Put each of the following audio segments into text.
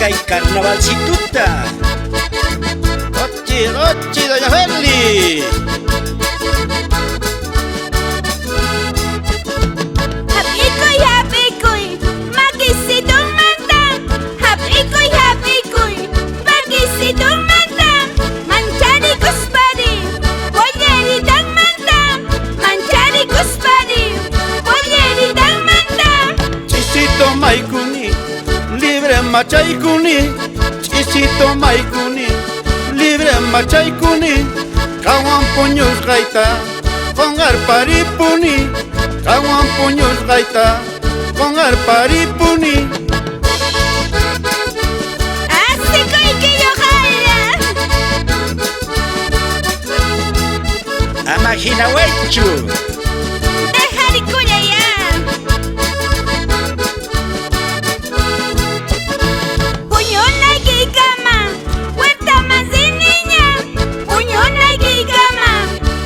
kay carnavalcituta. Ochi, ochi, doña Feli. Hap'ikuy, makisitumanta. Hap'ikuy, makisitumanta. Manchari kuspari, polleritangmanta. Manchari kuspari, polleritangmanta. Chisito maikuni, libre machaikuni. Chisito maikuni, libre machaikuni. Kawan puños gaita, pongar paripuni. Kawan puños gaita, pongar paripuni. Asikoy kiyojaya. Amajina huechu. Dejarikullaya. Puñona kikama, huerta más de niña. Puñona kikama,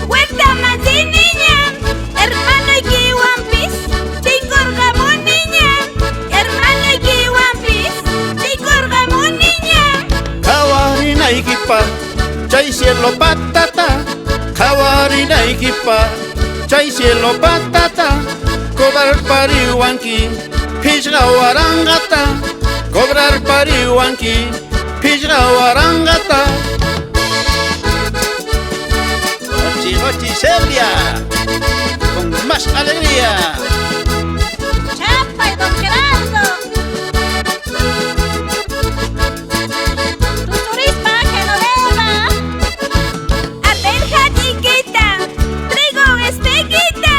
huerta más de niña. Hermano kiwampis, tikurgamu niña. Hermano kiwampis, tikurgamu niña. Kawarina ikipa, chay cielo patata. Kawarina ikipa, chay cielo patata. Cobrar pariwanki, pishra warangata. Cobrar pariwanki, pishra warangata. Ochi, ochi, Celia, con más alegría. Chapa y don Gerardo. Tu turismo que no deba. Arberja tiquita, trigo espequita.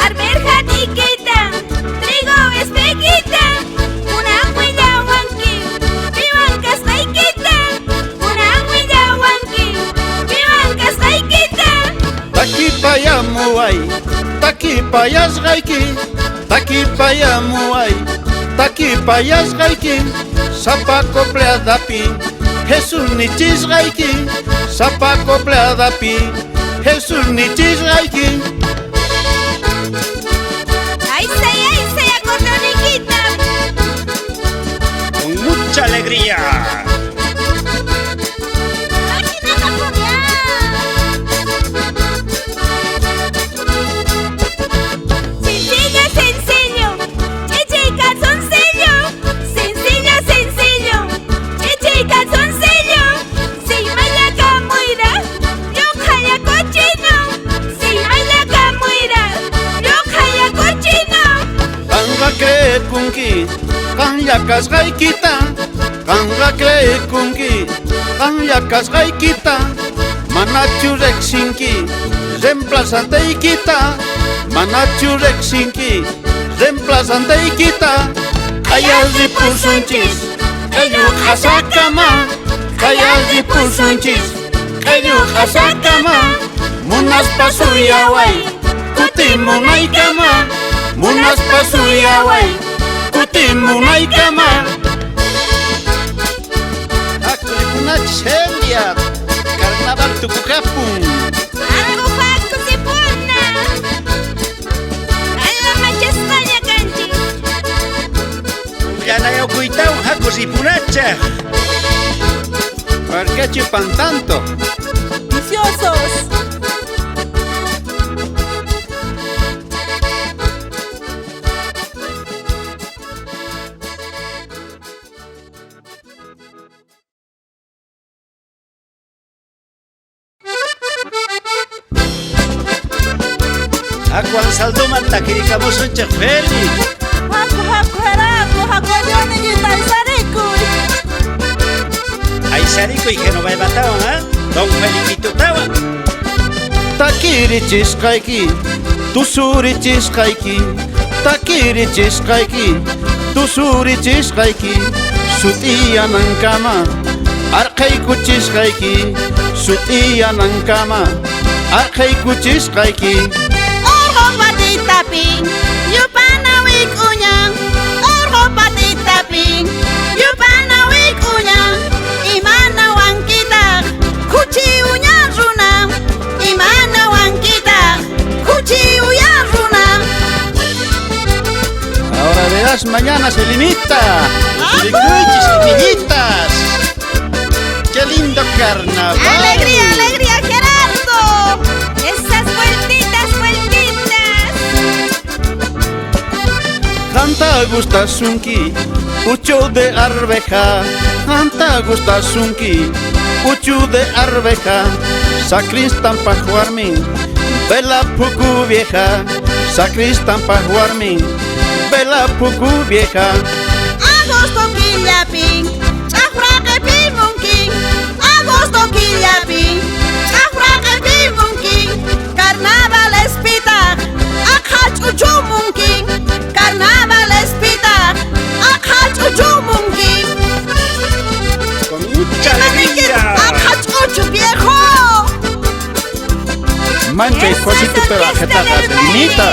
Arberja tiquita, trigo espequita. Una huella wanki, vivan casaiquita. Una huella wanki, vivan casaiquita. Taki paya muay, taki payas gaiki. Taki paya muay, taki payas gaiki. Sapako pleadapi, Jesus nichis gaiki. Sapako pleadapi, Jesus nichis gaiki. Ay, se acordoniquita. Con mucha alegría. Sencillo, sencillo, eche y calzoncillo. Sencillo, sencillo, eche y calzoncillo. Si maya camuira, yo calla cochino. Si maya camuira, yo calla cochino. Kanga cree kunki, kanya kasgaikita. Kanga cree kunki, kanya kasgaikita. Manachu rexinki, reemplazante ikita. Manachu rexinki, reemplazante ikita. Kayas di pusunchis, kayu hasakama. Kayas di pusunchis, kayu hasakama. Munas pasuyaway, kuti munay kama. Munas pasuyaway, kuti munay kama. Akuna Celia, carnaval tukukapun. Algo faco si puna. Alla machas kaya kanchi. Ya na yo kuitao hako si punacha. ¿Por qué chupan tanto? Viciosos. Akuan saldo mantakirikamos un chafeli. Haku Gerardo, yoni yitaisarikuy. Ay sarico y que no va a bataban, ¿ah? Don Felipito Tawa. Takiri chiskaiki, tusuri chiskaiki. Takiri chiskaiki, tusuri chiskaiki. Sutia nankama, arkaiku chiskaiki. Sutia nankama, arkaiku chiskaiki. Orho patita ping, yupana wik unyang. Orho patita ping, yupana wik unyang. Imana wankita, kuchi unyang runa. Imana wankita, kuchi unyang runa. Ahora verás, mañana se limita. Chiricuy, chisquillita. carnaval! ¡Alegría, alegría, Gerardo! ¡Esas vueltitas, vueltitas! Canta gustasunki, ucho de arveja. Canta gustasunki, ucho de arveja. Sacristán pa' jugarme, vela puku vieja. Sacristán pa' jugarme, vela puku vieja. Agosto quillapin, chafraque pimunkin. Agosto quillapin, chafraque pimunkin. Carnaval espita, akhat uchumunkin. Carnaval espita, akhat uchumunkin. Con mucha alegría. Akhat uchu viejo. Mancha y cosito pero ajeta gasolinita.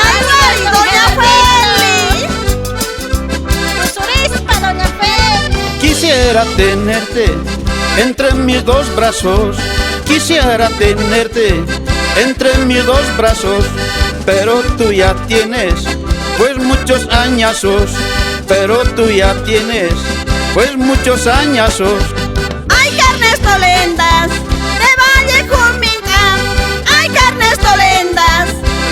¡Ay, doña Feli! Doña Feli. Quisiera tenerte entre mis dos brazos. Quisiera tenerte entre mis dos brazos. Pero tú ya tienes pues muchos añazos. Pero tú ya tienes pues muchos añazos. ¡Hay carnes tolendas de Valle Jumincán! ¡Hay carnes tolendas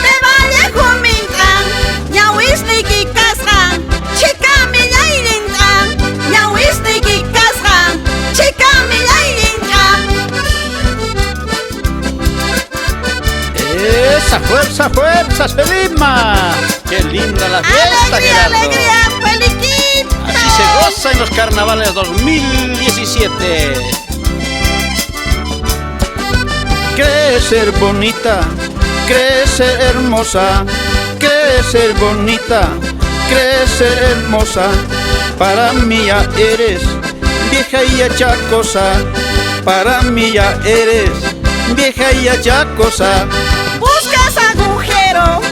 de Valle Jumincán! ¡Ñahuisniki cascan! ¡Chicami yairincan! ¡Ñahuisniki cascan! ¡Chicami yairincan! ¡Esa fuerza, fuerza, Felima! ¡Qué linda la fiesta, ¡Alegría, Gerardo! alegría, Feliquito! Así se goza en los carnavales 2017. Cree ser bonita, cree ser hermosa, cree ser bonita, cree ser hermosa. Para mí ya eres vieja y achacosa. Para mí ya eres vieja y achacosa. Buscas agujero,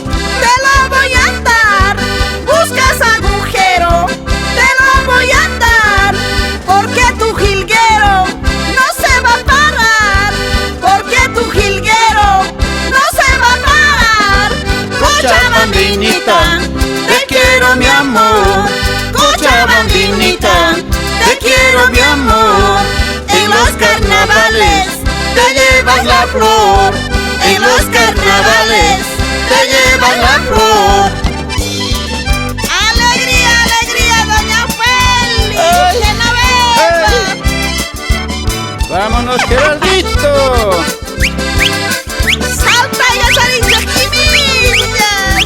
te lo voy a dar. Buscas agujero, te lo voy a dar. Porque tu jilguero no se va a parar. Porque tu jilguero no se va a parar. Cochabambinita, te quiero mi amor. Cochabambinita, te quiero mi amor. En los carnavales te llevas la flor. En los carnavales te llevas la flor. ¡Alegría, alegría, doña Feli! ¡Ay! ¡Genoveva! ¡Vámonos, Gerardito! ¡Salta y azarillas quimillas!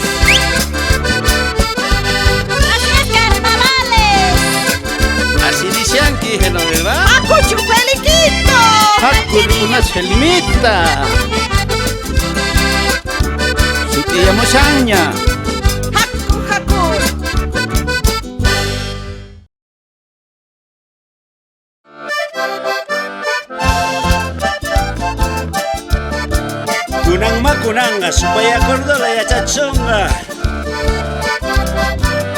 ¡Así es, carnavales! Así dice aquí, Genoveva. ¡Acuchu, Feliquito! ¡Hakul una chelimita! ¡Su tía Mochaña! ¡Haku, haku! Kunang makunanga supaya cordola ya chachonga.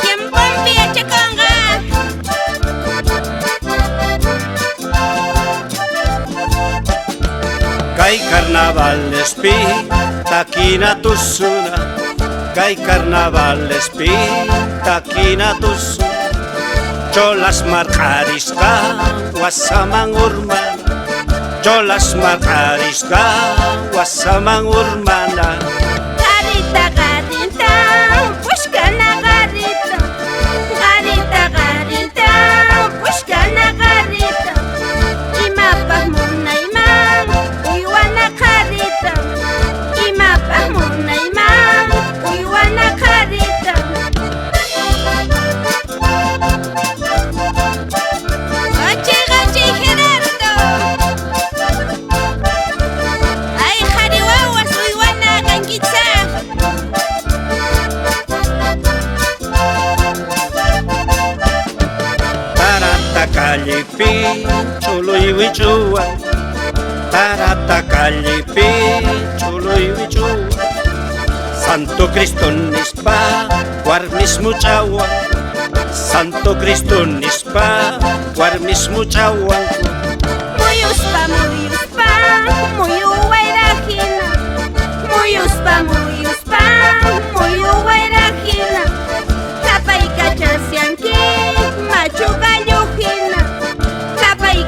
¡Tiempo en Chaconga! Kay carnavales pi takina tusuna. Kay carnavales pi takina tusuna. Cholas marqarisqa wasaman urmana. Cholas marqarisqa wasaman urmana. Garita, garita, pushkana garita. Garita, garita, pushkana garita. Imapas munayman, uywana garita. Imapas munayman, uywana garita. Gachi, gachi, Gerardo. Ay, jariwawas, uywana kankitsa. Tarata calle pi chulo y wichua. Tarata calle pi chulo y wichua. Santo Cristo nispa warmis muchawa. Santo Cristo nispa warmis muchawa. Muyuspa, muyu wairajina. Muyuspa, muyu wairajina. Kapay kachasyanki, machu gallujina. Kapay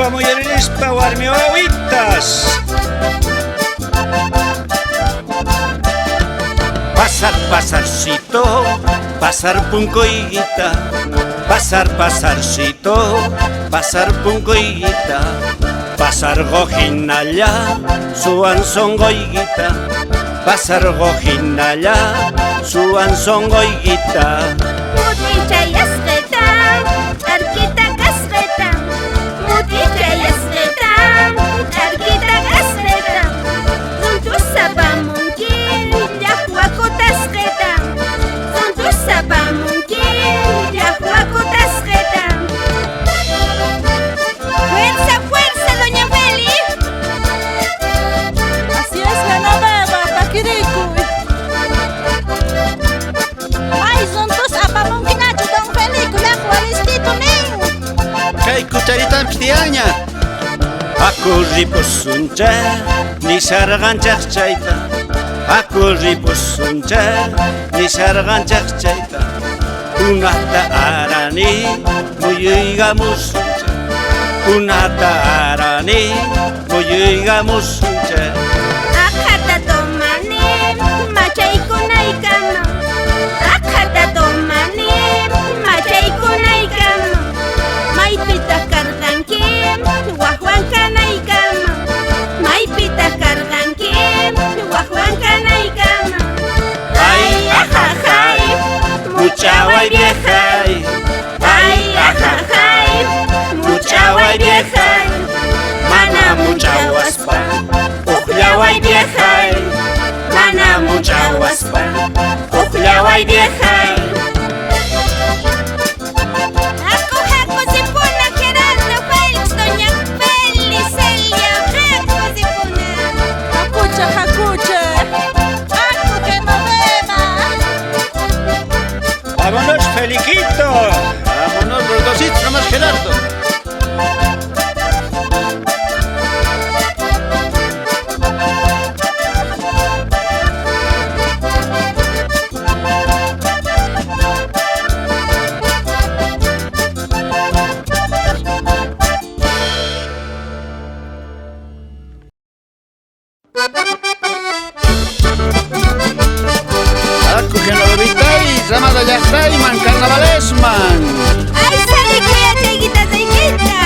Pamoyerispa warmi wawitas. Pasar, pasarcito, pasar puncoiguita. Pasar, pasarcito, pasar puncoiguita. Pasar gojinalla, suan songoiguita. Pasar gojinalla, suan songoiguita. Muticha yasqueta, arquita casqueta. Muticha yasqueta, arquita casqueta. Junto sabamunkin, yahuaco tasqueta. Junto sabamunkin, yahuaco tasqueta. Fuerza, fuerza, doña Feli. Así es que no beba, taquirico. Ay, son tus apamunquinacho, don Felico, ya jualistito niño. Kay cucharita pstiaña. Aku ripusuncha, ni sarganchak chaita. Aku ripusuncha, ni sarganchak chaita. Unata arani, muyuiga musuncha. Unata arani, muyuiga musuncha. Akata tomani, machay kunay kama. Akata tomani, machay kunay kama. May pita kargankim, wahwan kanay kama. May pita kargankim, wahwan kanay kama. Ay, ajajay, muchaway viejay. Ay, ajajay, muchaway viejay. Mana muchawaspa, ujllaway viejay. Mana muchawaspa, ujllaway viejay. Jaco, jaco, si puna, Gerardo, Félix, doña Feli, Celia, jaco, si puna. Jacucha, jacucha. Jaco, que no beba. Vámonos, Feliquito. Vámonos los dositos nomás, Gerardo. Aku que no bebitáis, ramada ya está y man carnavalesman. Ay, sale, cuídate, guita, seguita.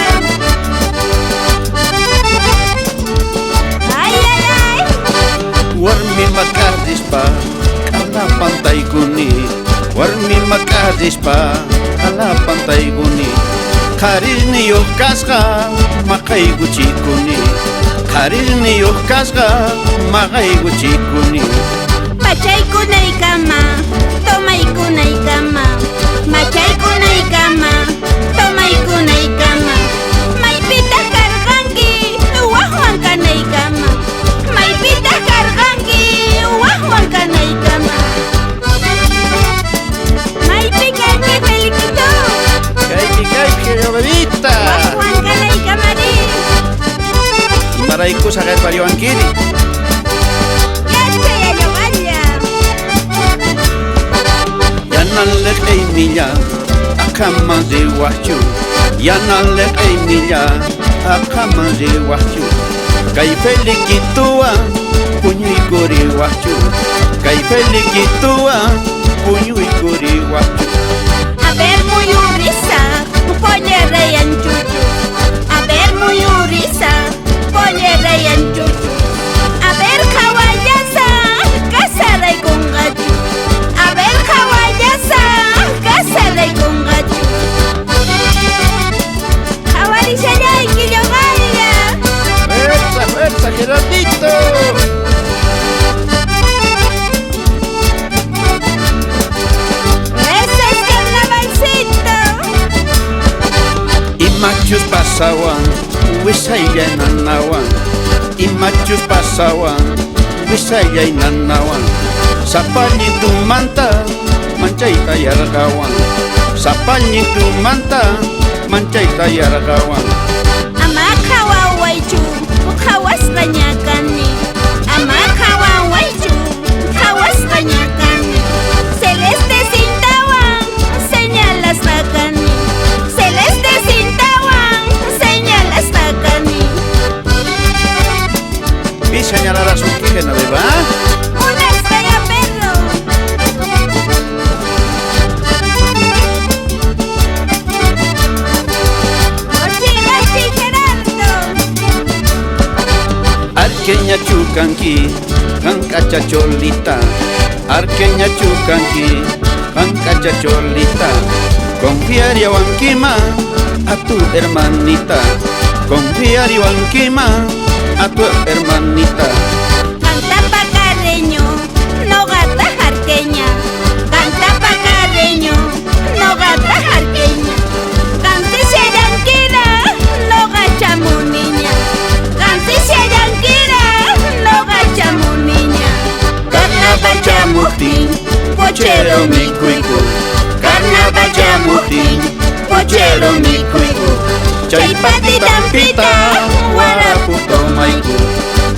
Ay, ay, ay. Warmi makadispa, kalapan taiguni. Warmi makadispa, kalapan taiguni. Karini yok kasga, makai guchikuni. Karini yok kasga, makai guchikuni. Machay kunay kama, tomay kunay kama. Machay kunay kama, tomay kunay kama. May pita kargangi, wahwan kanay kama. May pita kargangi, wahwan kanay kama. May pikangi, Felicito. Kay, que bebita. Wahwan kanay kama rin. Maraiku sagat pariwankiri. Yacha yayawanya. Yanalek ay milla, akama de wachu. Yanalek ay milla, akama de wachu. Kay Feliquitua, puño y cori wachu. Kay Feliquitua, puño y cori wachu. A ver, muy urisa, ponle rey en chuchu. A ver, muy urisa, ponle rey en chuchu. A ver, kawayasa, casa rey con gachu. A ver, kawayasa, casa rey con gachu. Kawarisa ya y que yo vaya. Fuerza, fuerza, Gerardito. Ese es carnavalcito. Y machos pasawan, wisaya nanawan. Y machos pasawan, wisaya nanawan. Sapalni tu manta, manchaita yargawan. Sapalni tu manta, manchaita yargawan. Ama kawawaichu, kawas kanyakani. Ama kawawaichu, kawas kanyakani. Celeste Sintawan, señalas la cani. Celeste Sintawan, señalas la chukanki, hankacha cholita. Arqueña chukanki, hankacha cholita. Confiaría Wanquima a tu hermanita. Confiaría Wanquima a tu hermanita. Canta pacarreño, no gata jarqueña. Canta pacarreño, no gata jarqueña. Cante yanquira, no gachamo niña. Cante yanquira, no gachamo niña. Carnaval chamutín, pochero mi cuico. Carnaval chamutín, pochero mi cuico. Chaipati tampita, guaraputo maiku.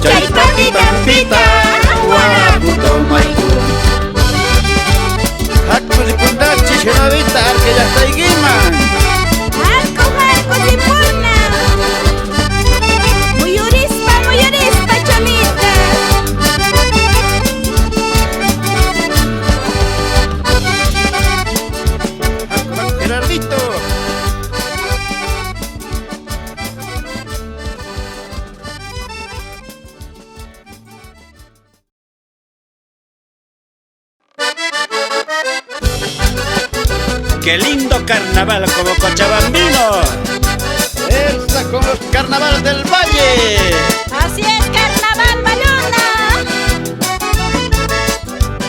Chaipati tampita, guaraputo maiku. Hakku di pundachi shenavita, que ya está iguiman. Harco sipurna. Muyurispa, chamita. Gerardito. ¡Qué lindo carnaval como Cochabambino! Elsa con los carnavales del Valle. Así es, carnaval Bayona.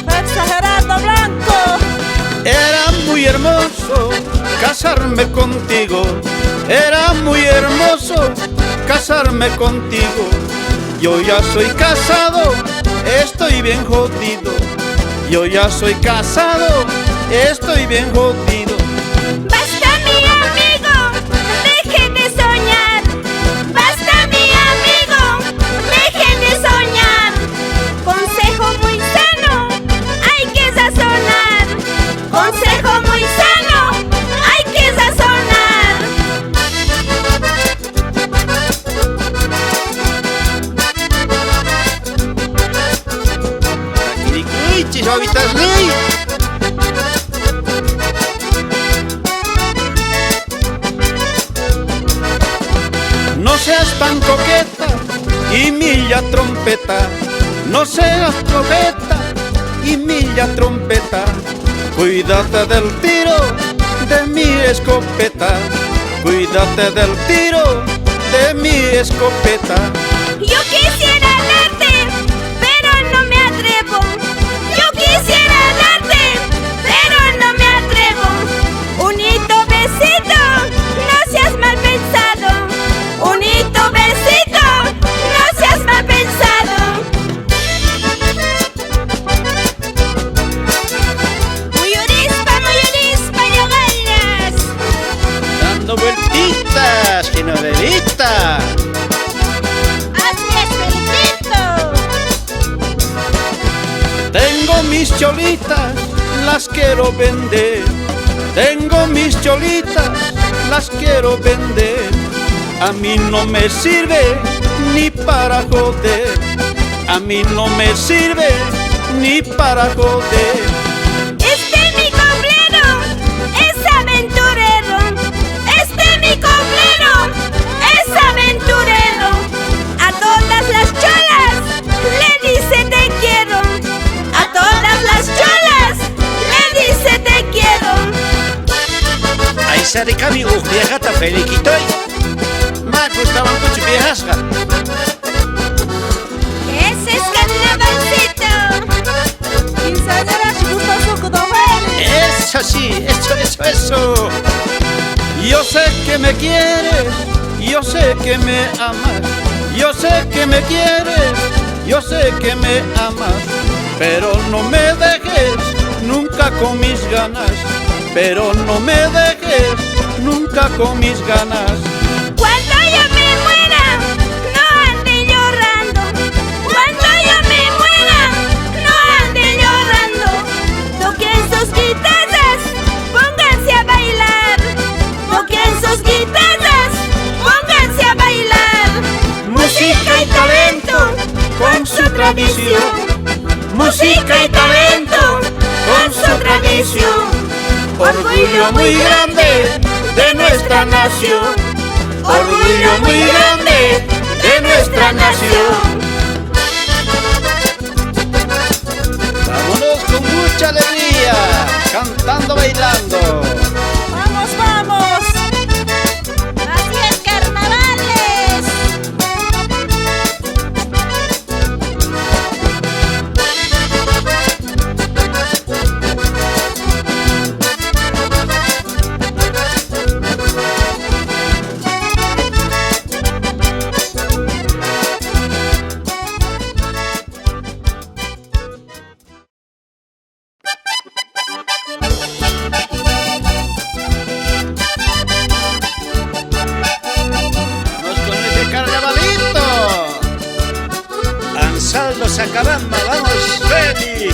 Fuerza Gerardo Blanco. Era muy hermoso casarme contigo. Era muy hermoso casarme contigo. Yo ya soy casado, estoy bien jodido. Yo ya soy casado, estoy bien jodido. Basta mi amigo, deje de soñar. Basta mi amigo, deje de soñar. Consejo muy sano, hay que sazonar. Consejo muy sano, hay que sazonar. Aquiricuichis, habitas ley. No seas tan coqueta y milla trompeta. No seas trompeta y milla trompeta. Cuídate del tiro de mi escopeta. Cuídate del tiro de mi escopeta. Yo quisiera darte, pero no me atrevo. Yo quisiera darte, pero no me atrevo. Unito besito, no seas mal pensado. Unito besito, no seas mal pensado. Muyurispa, yo ganas. Dando vueltitas, que novelita. Así es, felicito. Tengo mis cholitas, las quiero vender. Tengo mis cholitas, las quiero vender. A mí no me sirve ni para joder. A mí no me sirve ni para joder. Mi comblero es aventurero. Mi comblero es aventurero. A todas las cholas le dice te quiero. A todas las cholas le dice te quiero. Ahí se de cami viejata feliquitoy. Me gustaban mucho viejas. Ese es carnavalcito. Quinceañeras gustoso que no huele. Eso sí, eso. Yo sé que me quieres, yo sé que me amas. Yo sé que me quieres, yo sé que me amas. Pero no me dejes nunca con mis ganas. Pero no me dejes nunca con mis ganas. Cuando yo me muera, no ande llorando. Cuando yo me muera, no ande llorando. Toquen sus guitarras, pónganse a bailar. Toquen sus guitarras, pónganse a bailar. Música y talento con su tradición. Música y talento con su tradición. Orgullo muy grande de nuestra nación. Orgullo muy grande de nuestra nación. Vámonos con mucha alegría, cantando, bailando. ¡Vamos, vamos! ¡Así es, carnavales! Vamos con ese carnavalito. Ansaldo Sacabamba, vamos, Feli.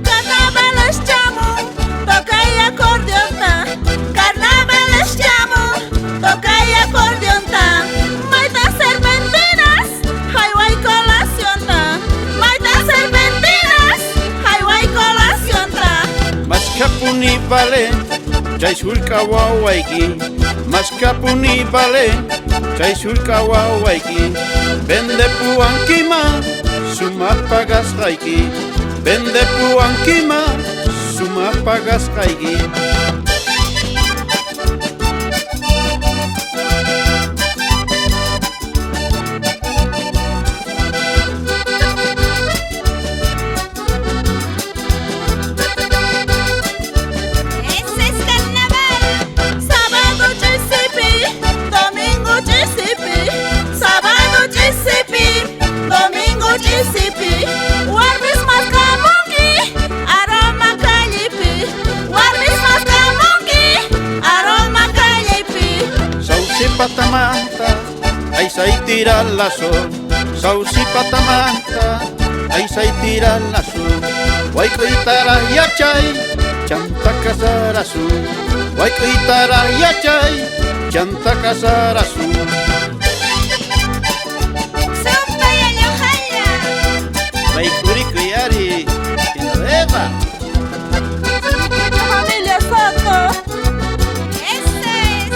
Carnavales llamo, toca y acordeonta. Carnavales llamo, toca y acordeonta. Maitas serpentinas, highway colacionta. Maitas serpentinas, highway colacionta. Maskapuni vale, chay sulka wawaiki. Maskapuni vale, chay sulka wawaiki. Vende puankima, suma pagas raiki. Vende puankima, suma pagas raiki. Ese es carnaval. Sábado Giuseppe, domingo Giuseppe. Sábado Giuseppe, domingo Giuseppe. Warmis mascamongi, aroma calipi. Warmis mascamongi, aroma calipi. Sausi patamanta, ay sai tira lazo. Sausi patamanta, ay sai tira lazo. Waiko itara yachay, chanta kasarasu. Waiko itara yachay, chanta kasarasu. Sopa y alojaya. Waikuri kuyari, Eva. Familia Soto. Ese es.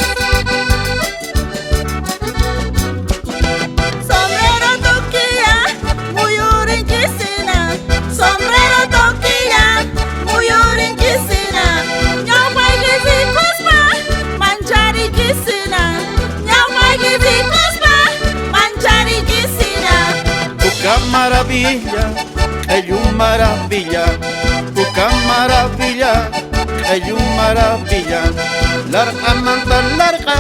Sombrero toquilla, muy orinquisina. Sombrero toquilla, muy orinquisina. Ñaupay gizi kuspa, manchari quisina. Ñaupay gizi kuspa, manchari quisina. Puca maravilla, hay un maravilla. Puca maravilla, hay un maravilla. Larga manta larga,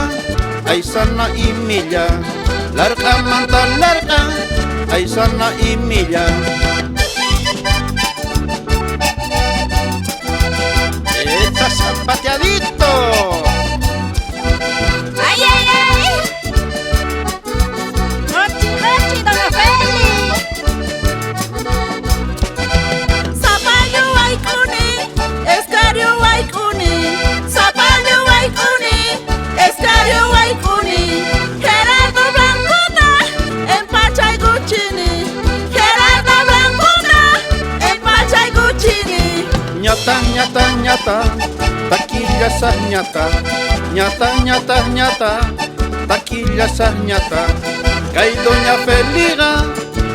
hay sana y milla. Larga manta larga, hay sana y milla. ¡Está zapateadito! ¡Ay, ay, ay! ¡Rochi, rochi, doña Feli! Zapallo waikuni, escario waikuni. Zapallo waikuni, escario waikuni. Gerardo Blancota, en Pachay Guccini. Gerardo Blancota, en Pachay Guccini. Ñata, ñata, ñata, taquilla sa ñata. Ñata, ñata, ñata, taquilla sa ñata. Kay doña Feliga,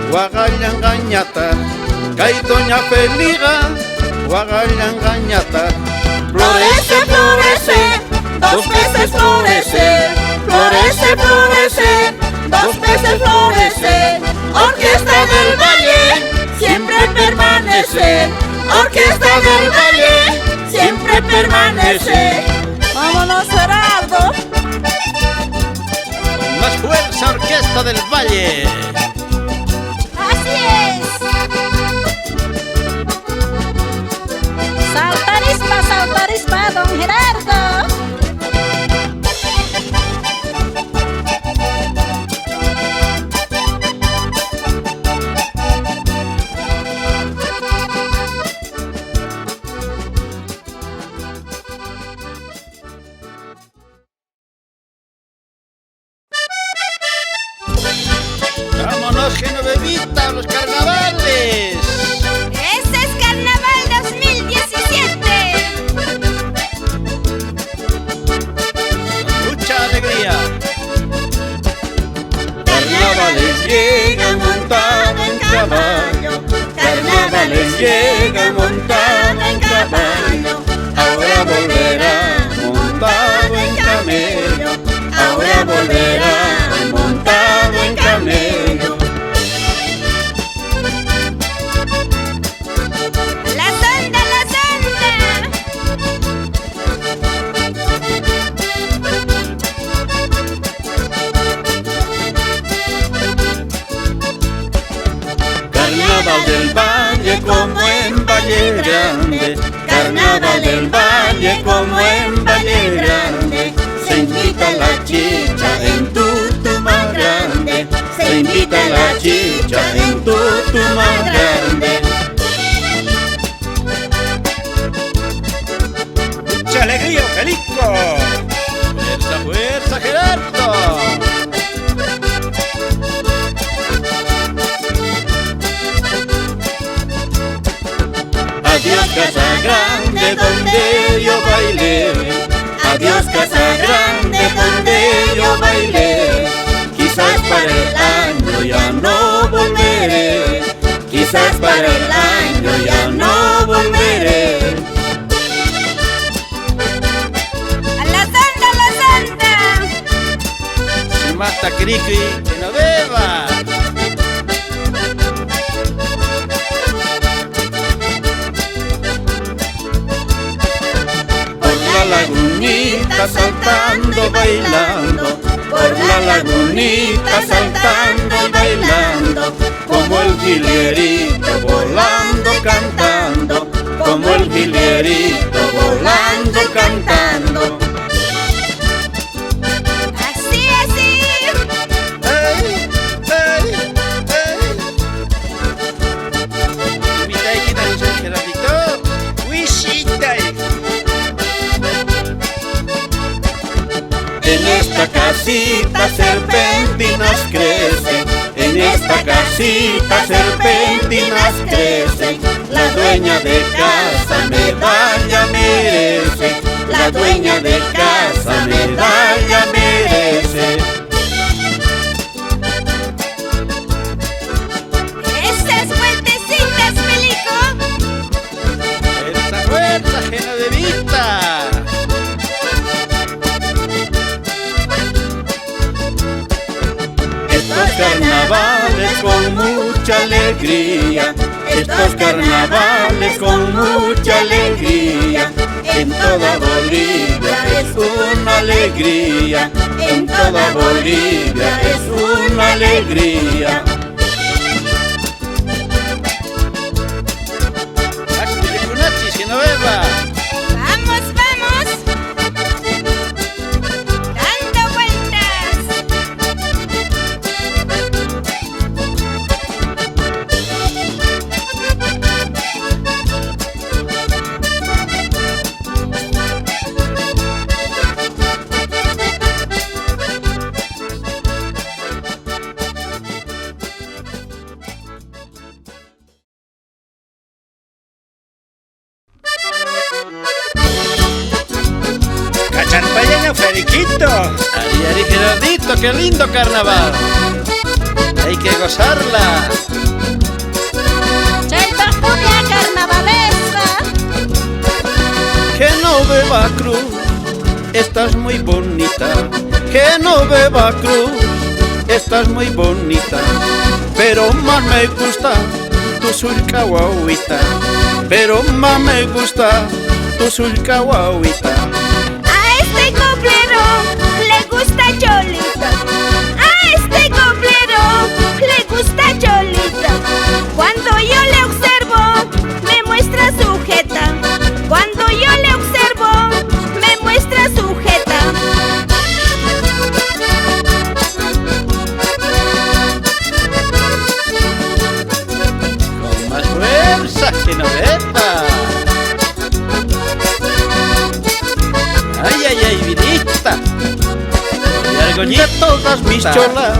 guagallanga ñata. Kay doña Feliga, guagallanga ñata. Florece, florece, dos veces florece. Florece, florece, dos veces florece. Orquesta del Valle, siempre permanece. Orquesta del Valle, siempre permanece. Vámonos, Gerardo. Más fuerza, Orquesta del Valle. Así es. Saltarispa, don Gerardo. Vámonos, Genovevita, a los carnavales. Ese es Carnaval 2017. les llega montado en caballo, ahora volverá montado en camello, ahora volverá montado en camello. La santa, la santa. Carnaval del Valle como en Valle Grande, Carnaval del Valle como en Valle Grande, se invita la chicha en tutu más grande, se invita la chicha en tutu más grande. ¡Mucha alegría, Felico! ¡Fuerza, fuerza, Gerardo! Adiós Casa Grande donde yo bailé, adiós Casa Grande donde yo bailé, quizás para el año ya no volveré, quizás para el año ya no volveré. A la santa, a la santa. Se mata Cricri, que no beba. Por la lagunita saltando, bailando, por la lagunita saltando y bailando, como el jilguerito volando cantando, como el jilguerito volando cantando. Así, así. ¡Ey! ¡Ey! ¡Ey! Mira, ¿qué tal es Gerardito? ¡Wisita! En esta casita serpentinas crecen, en esta casita serpentinas crecen, la dueña de casa medalla merece, la dueña de casa medalla merece. Esas vueltecitas, Felico. ¡Fuerza, fuerza, Genovevita! Estos carnavales con mucha alegría, estos carnavales con mucha alegría, en toda Bolivia es una alegría, en toda Bolivia es una alegría. Vamos, vamos. Dando vueltas. ¡Cacharpayeño, Feliquito! Ari, Ari, Gerardito, qué lindo carnaval. Hay que gozarla. Chelta cumbia carnavalesca. Que no beba cruz, estás muy bonita. Que no beba cruz, estás muy bonita. Pero más me gusta tu sulcahuahuita. Pero más me gusta tu sulcahuahuita. A este coplero le gusta Cholita. A este coplero le gusta Cholita. Cuando yo le observo, me muestra su jeta. Cuando yo le observo, me muestra su jeta. Con más fuerza, que no beba. Ay, ay, ay, vidita. De todas mis cholas,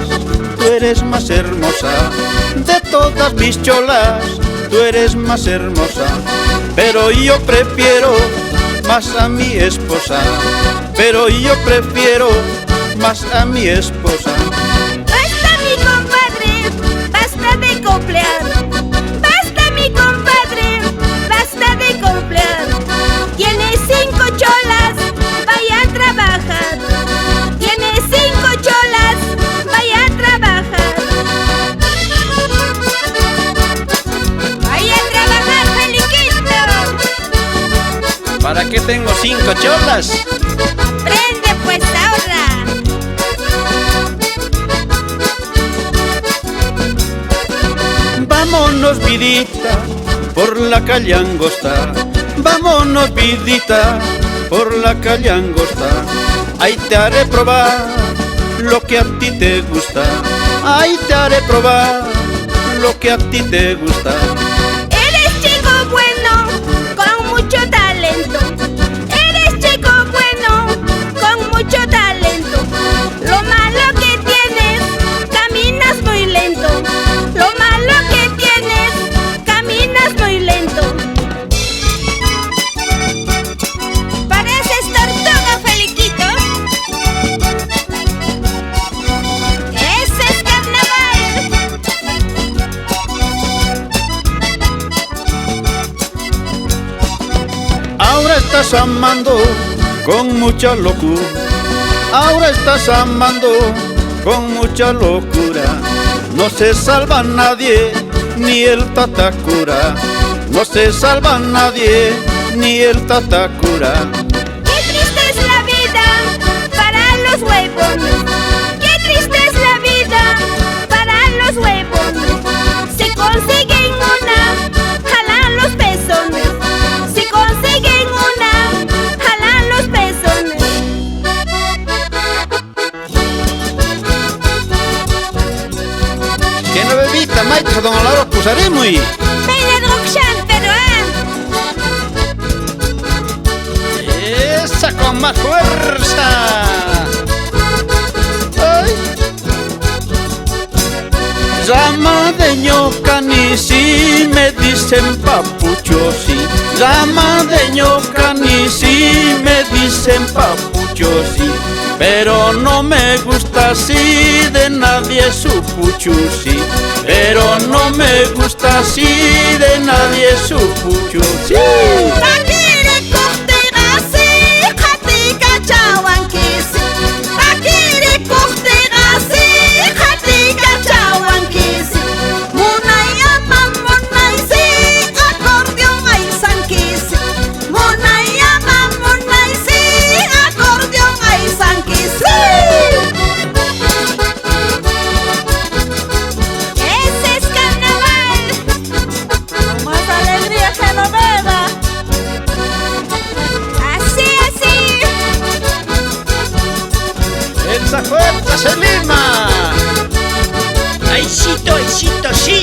tú eres más hermosa. De todas mis cholas, tú eres más hermosa. Pero yo prefiero más a mi esposa. Pero yo prefiero más a mi esposa. Basta mi compadre, basta de coplear. Basta mi compadre. que tengo 5 cholas. Prende pues ahora. Vámonos vidita por la calle angosta, vámonos vidita por la calle angosta. Ahí te haré probar lo que a ti te gusta, ahí te haré probar lo que a ti te gusta. Eres chico bueno, con mucho talento. Eres chico bueno, con mucho talento. Lo malo que tienes, caminas muy lento. Lo malo que tienes, caminas muy lento. Pareces tortuga, Feliquito. Ese es carnaval. Ahora estás amando con mucha locura, ahora estás amando con mucha locura. No se salva nadie, ni el tatacura, no se salva nadie, ni el tatacura. Qué triste es la vida para los huevones. Qué triste es la vida para los huevones. Si consiguen una, jalan los pezones. Si consiguen una, jalan los pezones. Que no bebita, maestro, don Alaro, pusaremos y... Peine Roxanne, pero ¡esa con más fuerza! ¡Ay! Ramadeño canisi, me dicen papuchosi. Ramadeño canisi, me dicen papuchosi. Pero no me gusta así de nadie su puchusi. Pero no me gusta así de nadie su puchusi. ese es carnaval. Más alegría que no beba. Así, así. ¡Esa fuerza se lima! Aisito, aisito, sí.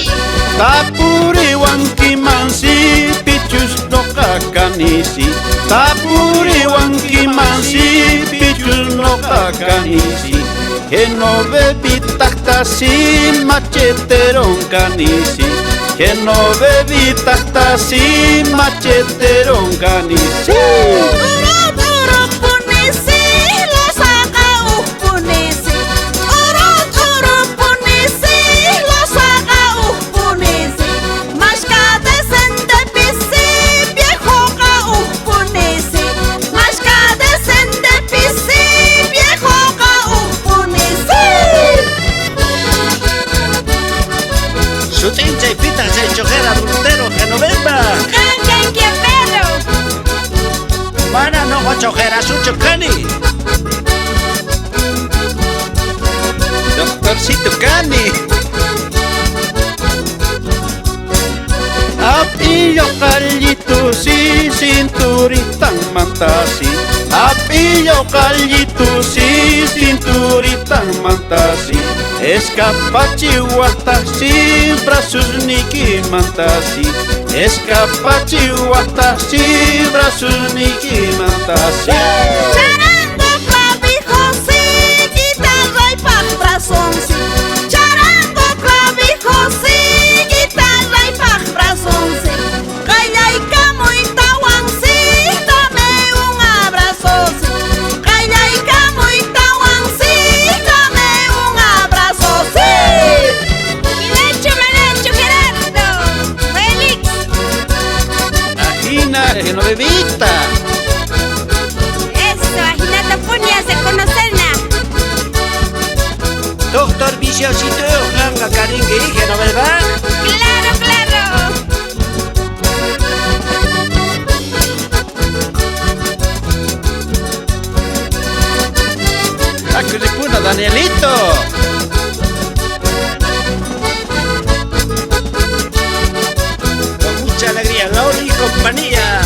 Tapuri wanki mansi, pichus no kakanisi. Tapuri wanki mansi, pichus no kakanisi. Que no bebí tactasi, macheteron canisi. Que no bebí tactasi, macheteron canisi. Su tincha y pita se chojera rutero que no venga. ¡Cancan que perro! Mana no va chojera su chocani. Doctorcito Cani. Apillo callito si cinturita mantasi. Apillo callito si cinturita mantasi. Escapachi guatasi, brazos niki mantasi. Escapachi guatasi, brazos niki mantasi. Charango, clavijo, sí, guitarra y paj-brazón, sí. Charango, clavijo, sí, guitarra y paj-brazón, sí. Calla y camo y tawan, sí, dame un abrazo, sí. Calla y camo y tawan, sí, dame un abrazo, sí. Milecho, Gerardo, Félix. Agina, que no bebita. Eso, Ajinata Punia, se conocerna. Doctor Viciosito, ganga caringue, que no verdad. Claro, claro. Danielito. Con mucha alegría, Loli y compañía.